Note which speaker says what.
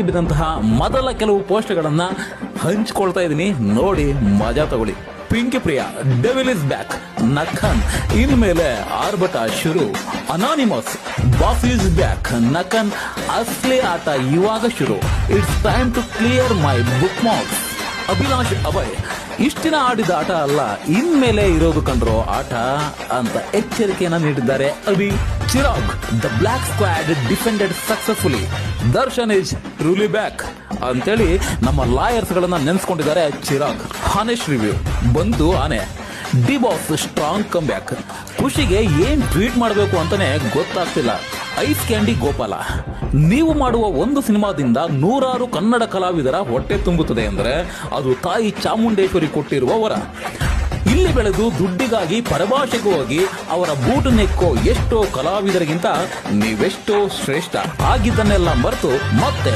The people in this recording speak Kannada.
Speaker 1: ಬಿದ್ದಂತಹ ಮೊದಲ ಕೆಲವು ಪೋಸ್ಟ್ಗಳನ್ನ ಹಂಚಿಕೊಳ್ತಾ ಇದೀನಿ, ನೋಡಿ ಮಜಾ ತಗೊಳ್ಳಿ. Pinky Priya devil is back, ನಖನ್ ಇನ್ಮೇಲೆ ಆರ್ಭಟ ಶುರು, ಅನಾನಿಮಸ್ ಬಾಸ್ ಇಸ್ ಬ್ಯಾಕ್, ನಖನ್ ಅಸ್ಲಿ ಆಟ ಇವಾಗ ಶುರು, it's time to clear my bookmarks, Abhilash Abhay ಇಷ್ಟಿನ ಆಡಿದ ಆಟ ಅಲ್ಲ ಇನ್ಮೇಲೆ ಇರೋದು ಕಂಡ್ರೋ ಆಟ ಅಂತ ಎಚ್ಚರಿಕೆಯನ್ನ ನೀಡಿದ್ದಾರೆ ಅಭಿ. Chirag the black squad defended successfully, Darshan is truly back ಅಂತೇಳಿ ನಮ್ಮ ಲಾಯರ್ಸ್ ಗಳನ್ನ ನೆನೆಸ್ಕೊಂಡಿದ್ದಾರೆ ಚಿರಾಗ್. ಹಾನೆಸ್ಟ್ ರಿವ್ಯೂ ಬಂದು ಆನೆ, D boss strong come back, ಖುಷಿಗೆ ಏನ್ ಟ್ವೀಟ್ ಮಾಡಬೇಕು ಅಂತಾನೆ ಗೊತ್ತಾಗ್ತಿಲ್ಲ. ಐಸ್ ಕ್ಯಾಂಡಿ ಗೋಪಾಲ, ನೀವು ಮಾಡುವ ಒಂದು ಸಿನಿಮಾದಿಂದ 100 ಕನ್ನಡ ಕಲಾವಿದರ ಹೊಟ್ಟೆ ತುಂಬುತ್ತದೆ ಅಂದ್ರೆ ಅದು ತಾಯಿ ಚಾಮುಂಡೇಶ್ವರಿ ಕೊಟ್ಟಿರುವ ವರ. ಇಲ್ಲಿ ಬೆಳೆದು ದುಡ್ಡಿಗಾಗಿ ಪರಭಾಷೆಗೆ ಹೋಗಿ ಅವರ ಬೂಟು ನೆಕ್ಕೋ ಎಷ್ಟೋ ಕಲಾವಿದರಿಗಿಂತ ನೀವೆಷ್ಟೋ ಶ್ರೇಷ್ಠ ಆಗಿದ್ದನ್ನೆಲ್ಲ ಮರೆತು ಮತ್ತೆ